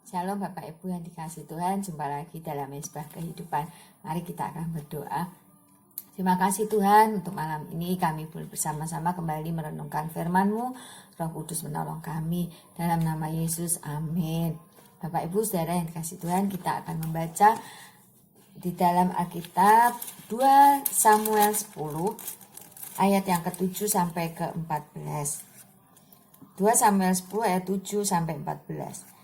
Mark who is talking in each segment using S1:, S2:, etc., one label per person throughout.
S1: Shalom Bapak Ibu yang dikasihi Tuhan, jumpa lagi dalam Mezbah Kehidupan. Mari kita akan berdoa. Terima kasih Tuhan untuk malam ini kami boleh bersama-sama kembali merenungkan firman-Mu. Roh Kudus menolong kami dalam nama Yesus, amin. Bapak Ibu saudara yang dikasihi Tuhan, kita akan membaca di dalam Alkitab 2 Samuel 10 ayat yang ke-7 sampai ke-14. 2 Samuel 10 ayat 7 sampai 14.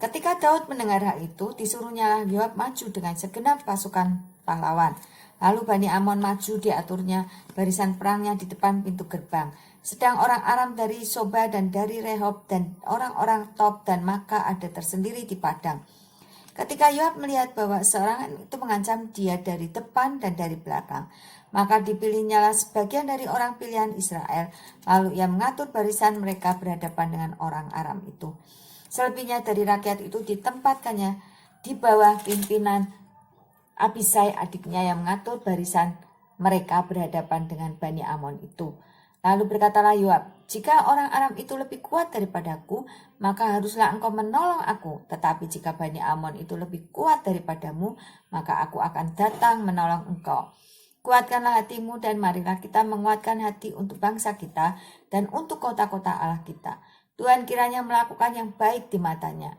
S1: Ketika Daud mendengar hal itu, disuruhnya Yoab maju dengan segenap pasukan pahlawan. Lalu Bani Amon maju, diaturnya barisan perangnya di depan pintu gerbang. Sedang orang Aram dari Soba dan dari Rehob dan orang-orang Tob dan Maka ada tersendiri di padang. Ketika Yoab melihat bahwa seorang itu mengancam dia dari depan dan dari belakang, maka dipilihnya sebagian dari orang pilihan Israel. Lalu ia mengatur barisan mereka berhadapan dengan orang Aram itu. Selebihnya dari rakyat itu ditempatkannya di bawah pimpinan Abisai adiknya yang mengatur barisan mereka berhadapan dengan Bani Amon itu. Lalu berkatalah Yoab, jika orang Aram itu lebih kuat daripadaku, maka haruslah engkau menolong aku. Tetapi jika Bani Amon itu lebih kuat daripadamu, maka aku akan datang menolong engkau. Kuatkanlah hatimu dan marilah kita menguatkan hati untuk bangsa kita dan untuk kota-kota Allah kita. Tuhan kiranya melakukan yang baik di matanya.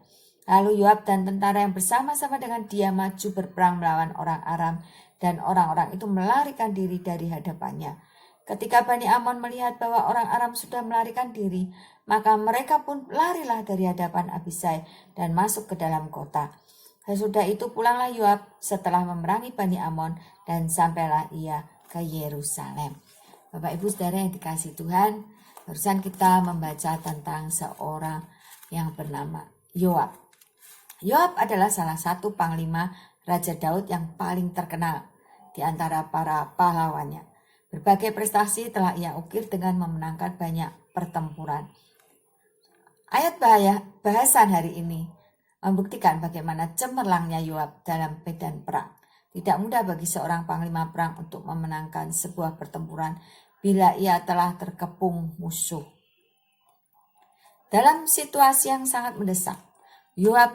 S1: Lalu Yoab dan tentara yang bersama-sama dengan dia maju berperang melawan orang Aram, dan orang-orang itu melarikan diri dari hadapannya. Ketika Bani Amon melihat bahwa orang Aram sudah melarikan diri, maka mereka pun larilah dari hadapan Abisai dan masuk ke dalam kota. Sesudah itu pulanglah Yoab setelah memerangi Bani Amon dan sampailah ia ke Yerusalem. Bapak Ibu saudara yang dikasihi Tuhan, barusan kita membaca tentang seorang yang bernama Yoab. Yoab adalah salah satu panglima Raja Daud yang paling terkenal di antara para pahlawannya. Berbagai prestasi telah ia ukir dengan memenangkan banyak pertempuran. Ayat bahasan hari ini membuktikan bagaimana cemerlangnya Yoab dalam medan perang. Tidak mudah bagi seorang panglima perang untuk memenangkan sebuah pertempuran bila ia telah terkepung musuh. Dalam situasi yang sangat mendesak, Yoab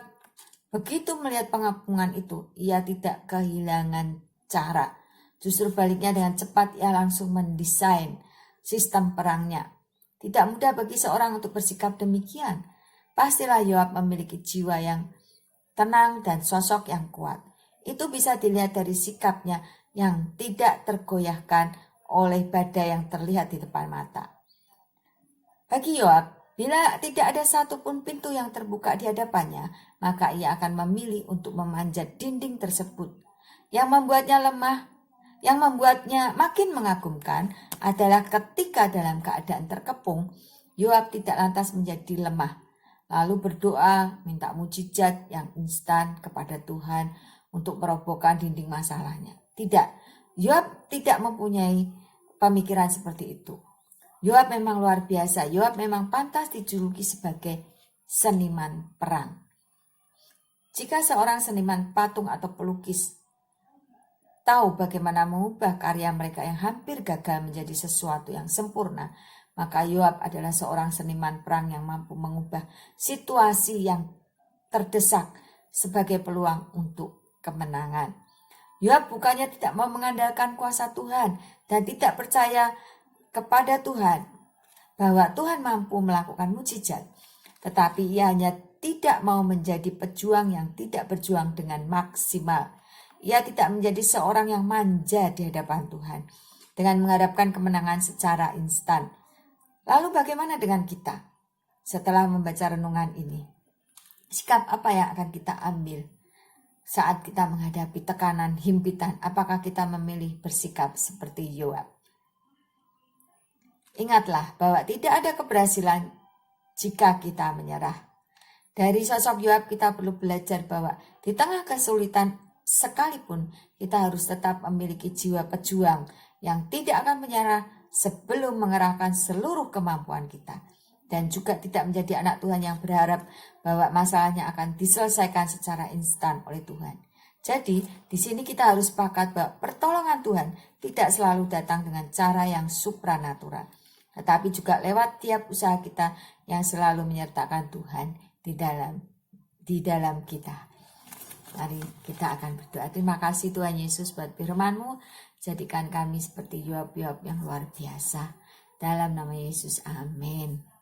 S1: begitu melihat pengepungan itu, ia tidak kehilangan cara. Justru baliknya dengan cepat ia langsung mendesain sistem perangnya. Tidak mudah bagi seorang untuk bersikap demikian. Pastilah Yoab memiliki jiwa yang tenang dan sosok yang kuat. Itu bisa dilihat dari sikapnya yang tidak tergoyahkan oleh badai yang terlihat di depan mata. Bagi Yoab, bila tidak ada satupun pintu yang terbuka di hadapannya, maka ia akan memilih untuk memanjat dinding tersebut. Yang membuatnya lemah, yang membuatnya makin mengagumkan adalah ketika dalam keadaan terkepung, Yoab tidak lantas menjadi lemah, lalu berdoa minta mujizat yang instan kepada Tuhan untuk merobohkan dinding masalahnya. Tidak, Yoab tidak mempunyai pemikiran seperti itu. Yoab memang luar biasa. Yoab memang pantas dijuluki sebagai seniman perang. Jika seorang seniman patung atau pelukis tahu bagaimana mengubah karya mereka yang hampir gagal menjadi sesuatu yang sempurna, maka Yoab adalah seorang seniman perang yang mampu mengubah situasi yang terdesak sebagai peluang untuk kemenangan. Yoab bukannya tidak mau mengandalkan kuasa Tuhan dan tidak percaya kepada Tuhan bahwa Tuhan mampu melakukan mujizat, tetapi ia hanya tidak mau menjadi pejuang yang tidak berjuang dengan maksimal. Ia tidak menjadi seorang yang manja di hadapan Tuhan dengan mengharapkan kemenangan secara instan. Lalu bagaimana dengan kita? Setelah membaca renungan ini, sikap apa yang akan kita ambil saat kita menghadapi tekanan, himpitan? Apakah kita memilih bersikap seperti Yoab? Ingatlah bahwa tidak ada keberhasilan jika kita menyerah. Dari sosok Yoab kita perlu belajar bahwa di tengah kesulitan sekalipun kita harus tetap memiliki jiwa pejuang yang tidak akan menyerah sebelum mengerahkan seluruh kemampuan kita. Dan juga tidak menjadi anak Tuhan yang berharap bahwa masalahnya akan diselesaikan secara instan oleh Tuhan. Jadi di sini kita harus sepakat bahwa pertolongan Tuhan tidak selalu datang dengan cara yang supranatural, tetapi juga lewat tiap usaha kita yang selalu menyertakan Tuhan di di dalam kita. Mari kita akan berdoa. Terima kasih Tuhan Yesus buat firman-Mu. Jadikan kami seperti Yoab-Yoab yang luar biasa. Dalam nama Yesus, amin.